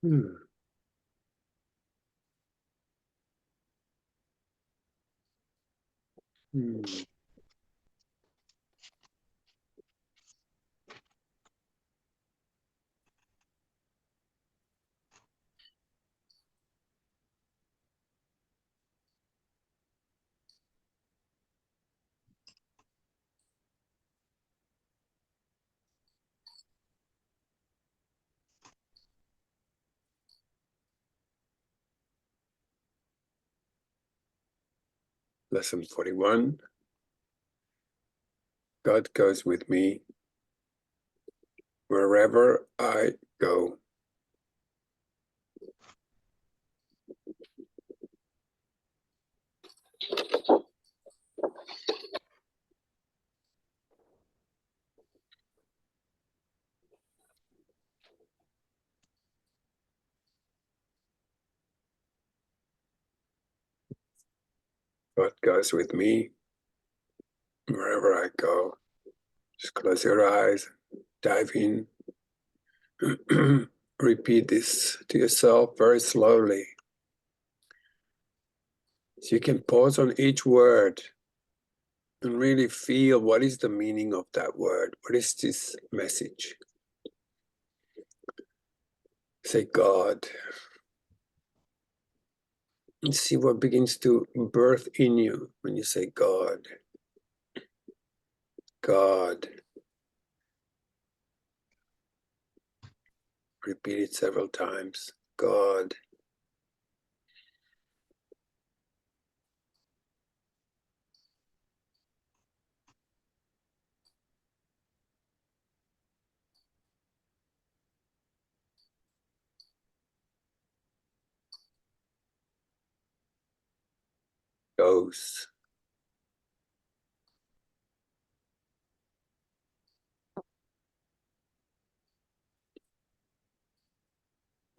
Hmm. Hmm. Lesson 41. God goes with me wherever I go. God goes with me wherever I go. Just close your eyes, dive in. Repeat this to yourself very slowly. So you can pause on each word and really feel what is the meaning of that word. What is this message? Say God. And see what begins to birth in you when you say God. God. Repeat it several times. God. Goes.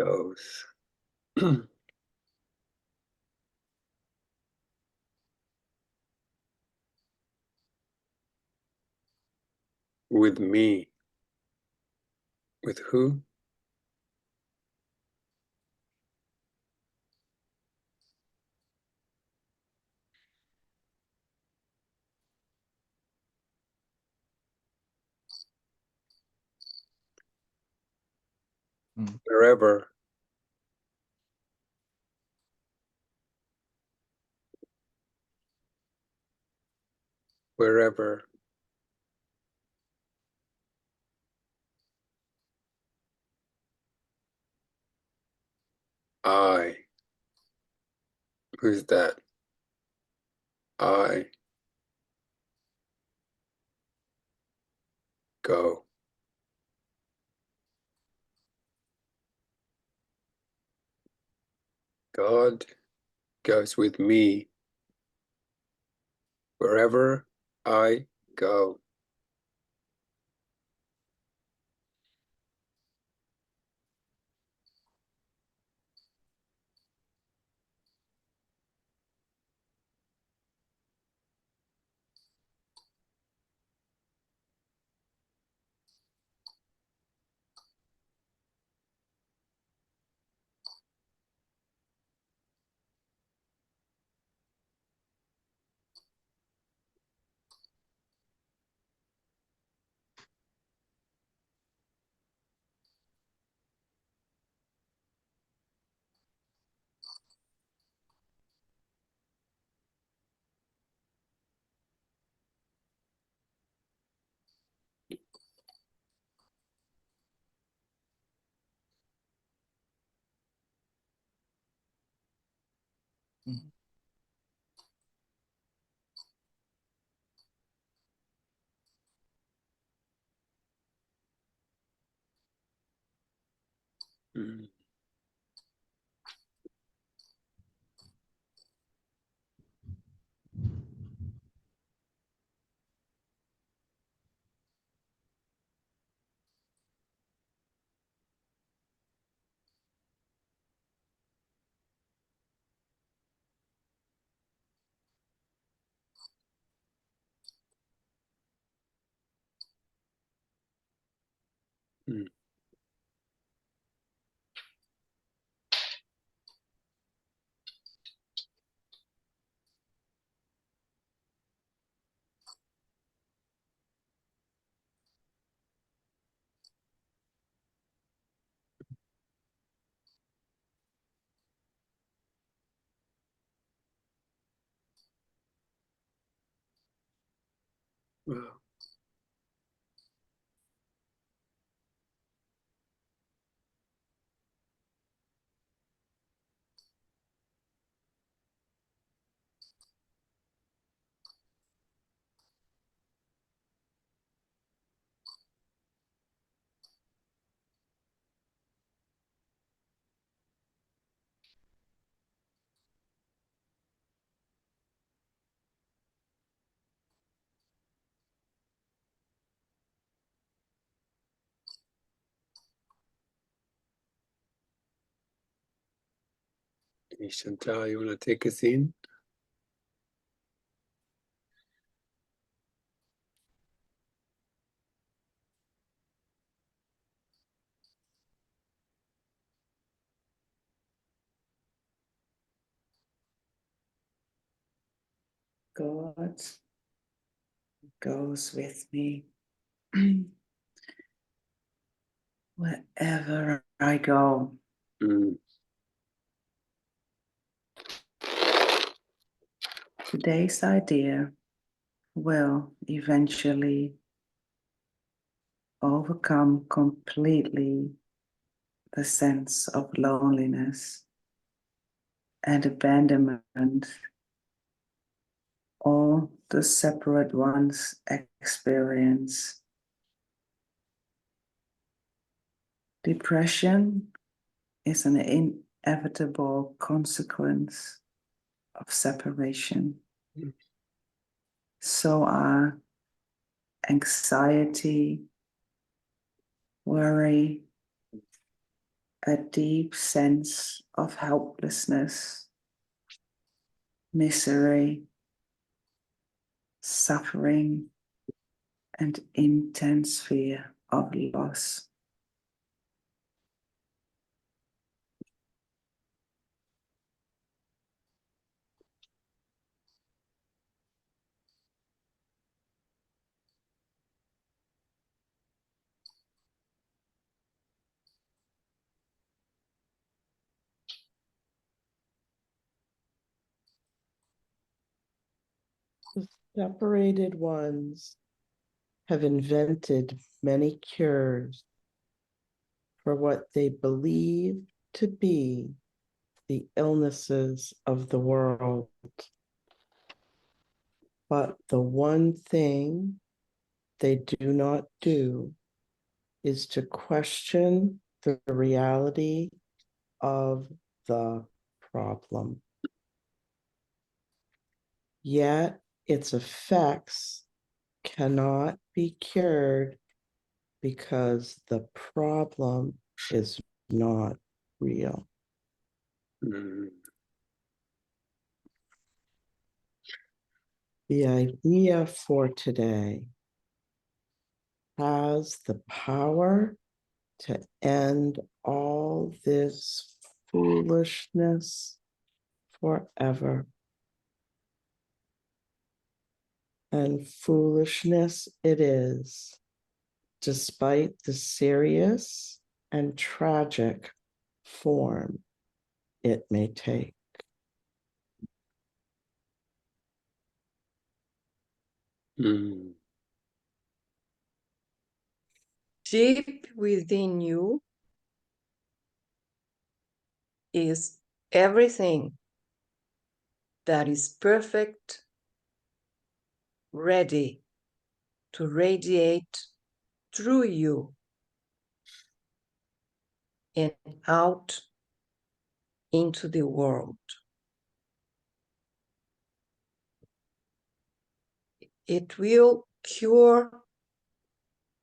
Goes. With me. With who? Wherever. Wherever. I. Who's that? I go. God goes with me wherever I go. Mhm. Mm. Mm. Wow. Hey, Chantal, you want to take us in? God goes with me wherever I go. Mm. Today's idea will eventually overcome completely the sense of loneliness and abandonment all the separate ones experience. Depression is an inevitable consequence of separation. Mm. So are anxiety, worry, a deep sense of helplessness, misery, suffering, and intense fear of loss. The separated ones have invented many cures for what they believe to be the illnesses of the world. But the one thing they do not do is to question the reality of the problem. Yet its effects cannot be cured because the problem is not real. Mm. The idea for today has the power to end all this foolishness forever. And foolishness it is, despite the serious and tragic form it may take. Mm. Deep within you is everything that is perfect, ready to radiate through you and out into the world. It will cure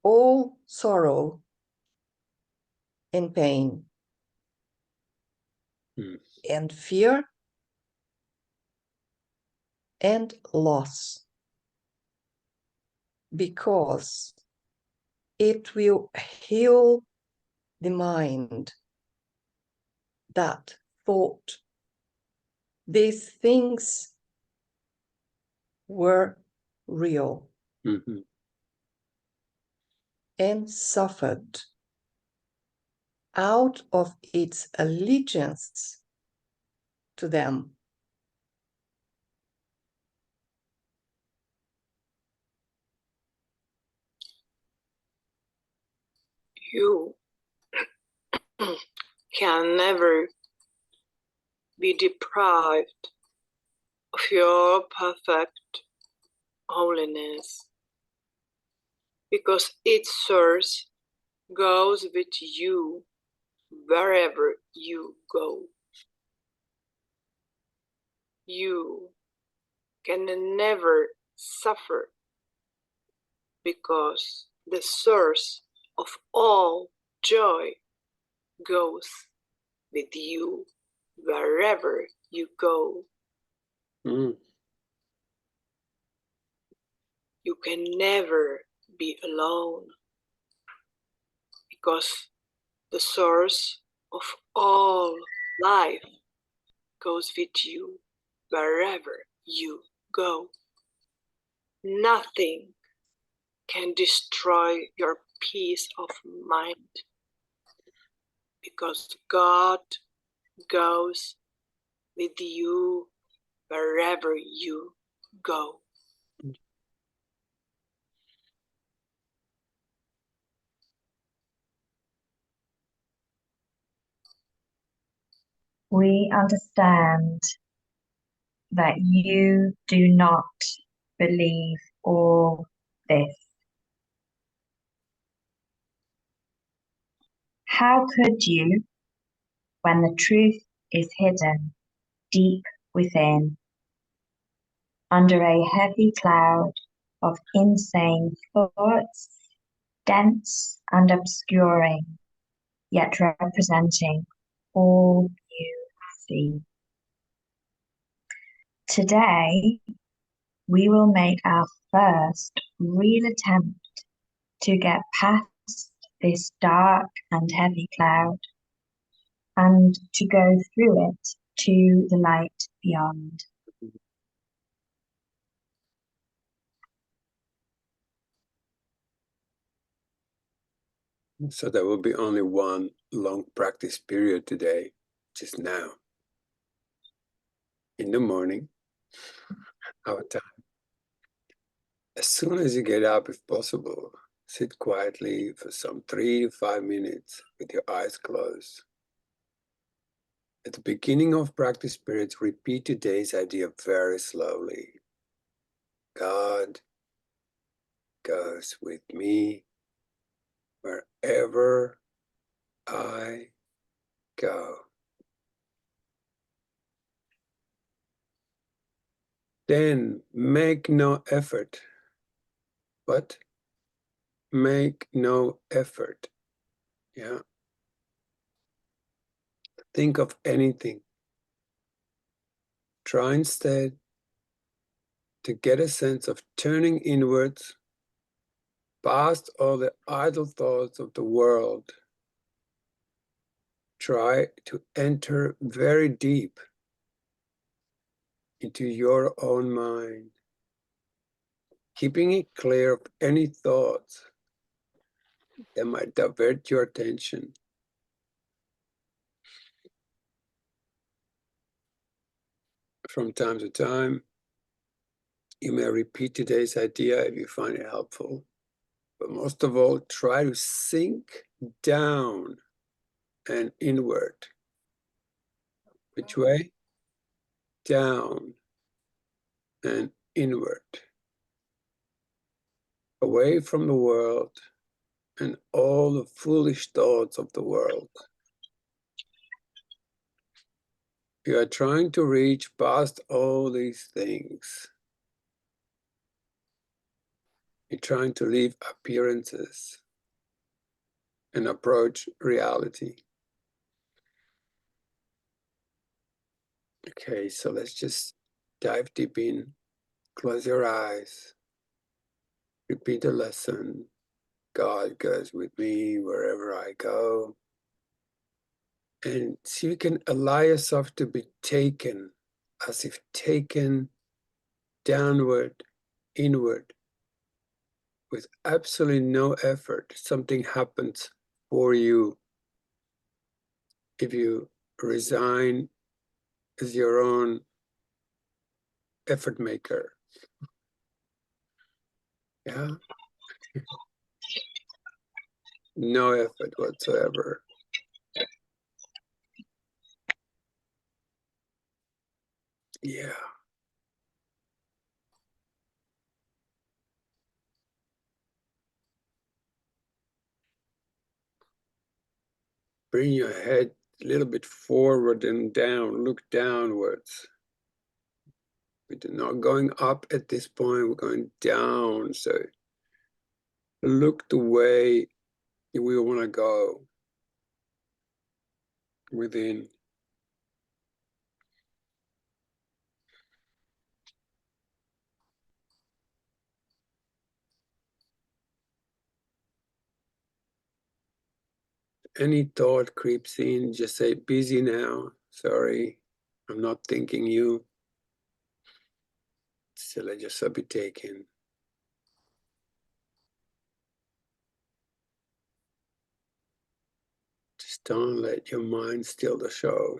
all sorrow and pain Mm. and fear and loss, because it will heal the mind that thought these things were real Mm-hmm. and suffered out of its allegiance to them. You can never be deprived of your perfect holiness, because its source goes with you wherever you go. You can never suffer, because the source of all joy goes with you wherever you go. Mm. You can never be alone, because the source of all life goes with you wherever you go. Nothing can destroy your peace of mind, because God goes with you wherever you go. We understand that you do not believe all this. How could you, when the truth is hidden deep within, under a heavy cloud of insane thoughts, dense and obscuring, yet representing all you see? Today, we will make our first real attempt to get past this dark and heavy cloud and to go through it to the light beyond. So there will be only one long practice period today, just now. In the morning, our time. As soon as you get up, if possible, sit quietly for some 3 to 5 minutes with your eyes closed. At the beginning of practice periods, repeat today's idea very slowly. God goes with me wherever I go. Then make no effort, but make no effort. Yeah. Think of anything. Try instead to get a sense of turning inwards past all the idle thoughts of the world. Try to enter very deep into your own mind, keeping it clear of any thoughts that might divert your attention. From time to time, you may repeat today's idea if you find it helpful, but most of all, try to sink down and inward. Which way? Down and inward. Away from the world and all the foolish thoughts of the world. You are trying to reach past all these things. You're trying to leave appearances and approach reality. Okay, so let's just dive deep in. Close your eyes. Repeat the lesson. God goes with me wherever I go. And see if you can allow yourself to be taken, as if taken downward, inward, with absolutely no effort. Something happens for you if you resign as your own effort maker. Yeah. No effort whatsoever. Yeah. Bring your head a little bit forward and down. Look downwards. We're not going up at this point. We're going down. So look the way we want to go within. Any thought creeps in, just say busy now. Sorry, I'm not thinking you. So let yourself be taken. Just don't let your mind steal the show.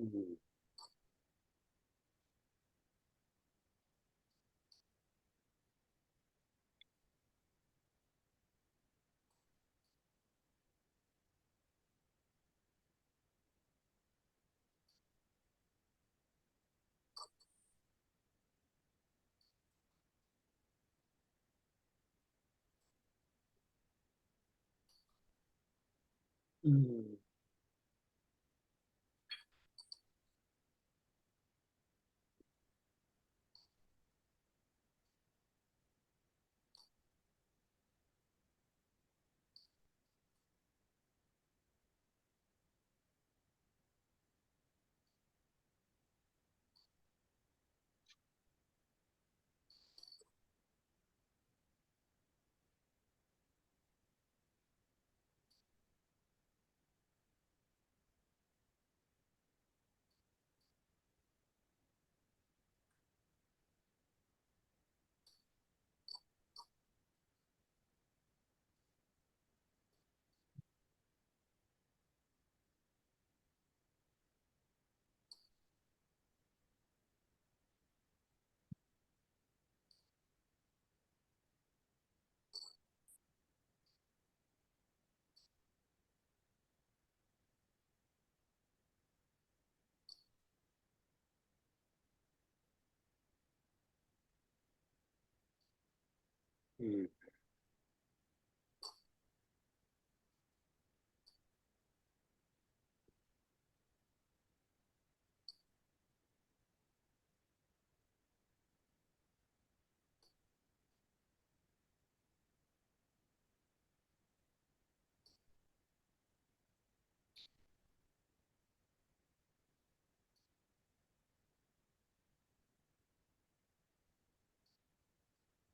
Mm. Mm. Mm.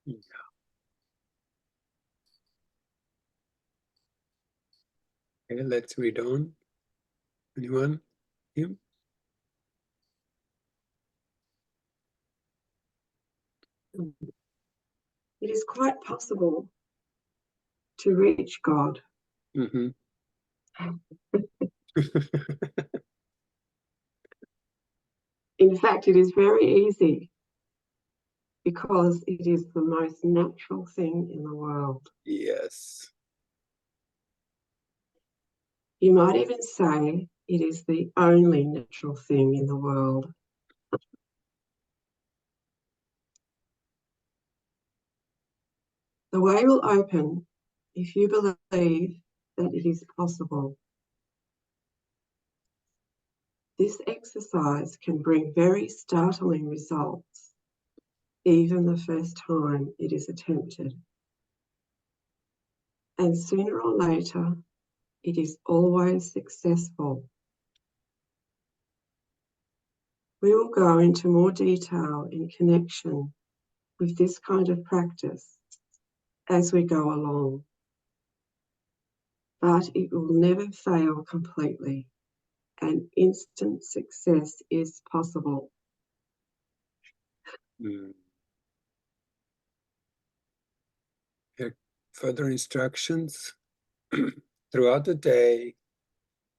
Mm. Okay, let's read on. Anyone? You? It is quite possible to reach God. Mm-hmm. In fact, it is very easy because it is the most natural thing in the world. Yes. You might even say it is the only natural thing in the world. The way will open if you believe that it is possible. This exercise can bring very startling results, even the first time it is attempted. And sooner or later, it is always successful. We will go into more detail in connection with this kind of practice as we go along. But it will never fail completely, and instant success is possible. Mm. Here, further instructions. Throughout the day,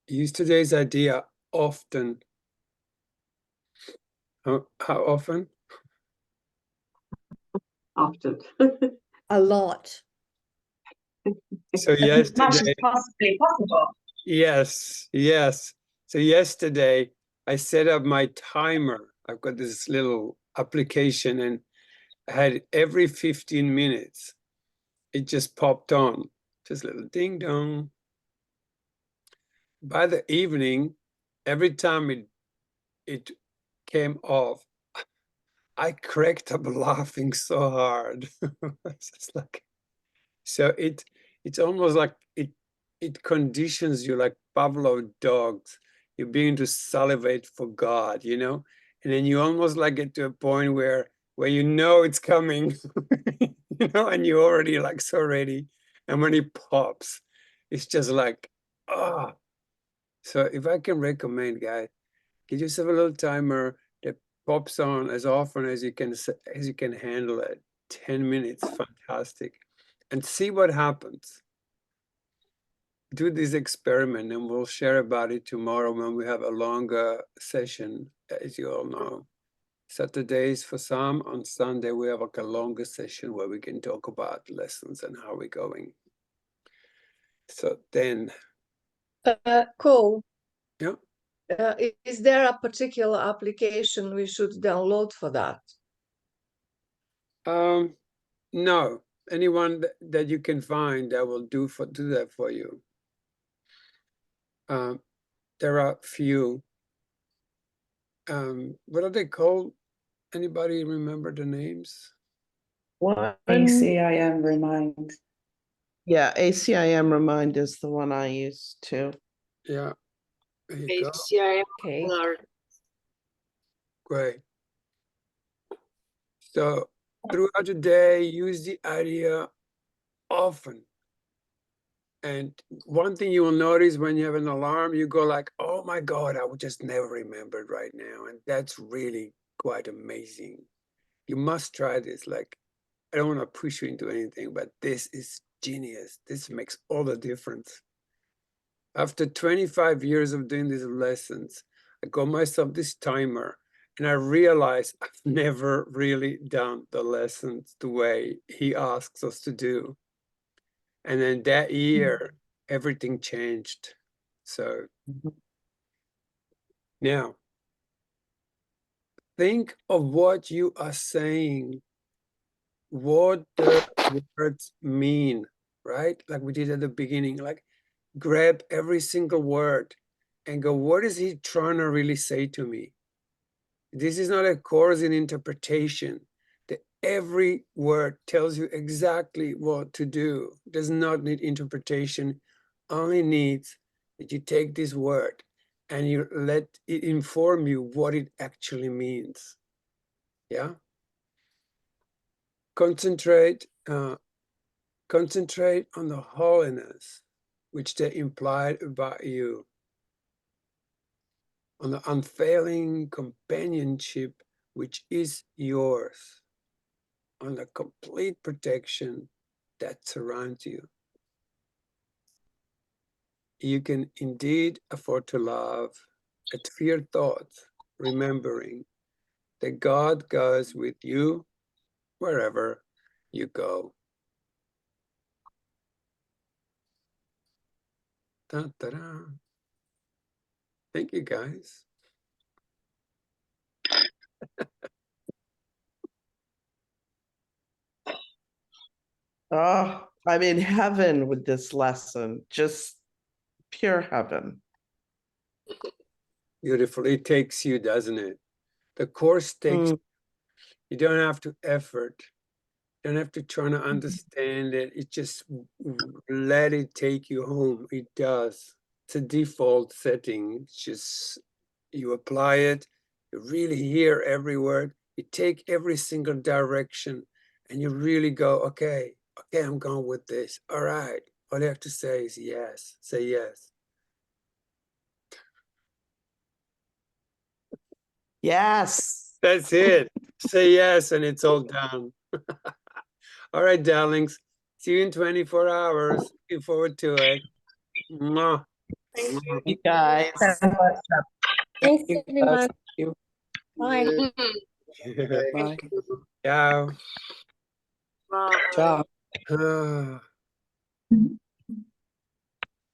use today's idea often. How often? Often. A lot. So As yesterday, much as possibly possible. yes. So yesterday, I set up my timer. I've got this little application, and I had every 15 minutes, it just popped on, just a little ding dong. By the evening, every time it came off, I cracked up laughing so hard. It's just like, so it's almost like it conditions you like Pavlov dogs. You begin to salivate for God, you know, and then you almost like get to a point where you know it's coming, you know, and you're already like so ready. And when it pops, it's just like, ah. So if I can recommend, guys, get yourself a little timer that pops on as often as you can handle it. 10 minutes, fantastic. And see what happens. Do this experiment, and we'll share about it tomorrow when we have a longer session, as you all know. Saturdays for some, on Sunday we have like a longer session where we can talk about lessons and how we're going. So then, Cool. yeah. Is there a particular application we should download for that? No, anyone that you can find that will do that for you. There are few. What are they called? Anybody remember the names? One, ACIM Remind. yeah, ACIM Remind is the one I use too. Yeah, there you go. ACIM Okay. alert. Great. So throughout the day, use the idea often. And one thing you will notice when you have an alarm, you go like, oh my God, I would just never remember it right now. And that's really quite amazing. You must try this. Like, I don't want to push you into anything, but this is genius. This makes all the difference. After 25 years of doing these lessons, I got myself this timer, and I realized I've never really done the lessons the way he asks us to do. And then that year, everything changed. So now, think of what you are saying. What the words mean, right? Like we did at the beginning, like grab every single word and go, what is he trying to really say to me? This is not a course in interpretation. Every word tells you exactly what to do. It does not need interpretation, only needs that you take this word and you let it inform you what it actually means. Yeah? Concentrate on the holiness which they implied about you, on the unfailing companionship which is yours, on the complete protection that surrounds you. you can indeed afford to love at fear thoughts, remembering that God goes with you wherever you go. Dun, dun, dun. Thank you, guys. Oh, I'm in heaven with this lesson. Just pure heaven. Beautiful. It takes you, doesn't it? The course takes you don't have to effort. You don't have to try to understand it. It just let it take you home. It does. It's a default setting. It's just you apply it, you really hear every word, you take every single direction, and you really go, okay, I'm going with this. All right. All you have to say is yes. Say yes. Yes. That's it. Say yes, and it's all done. All right, darlings. See you in 24 hours. Looking forward to it. Mwah. Thank you. You guys. Thanks Thank very much. you. Bye. Thank you. Ciao. Bye. Ciao. Ah.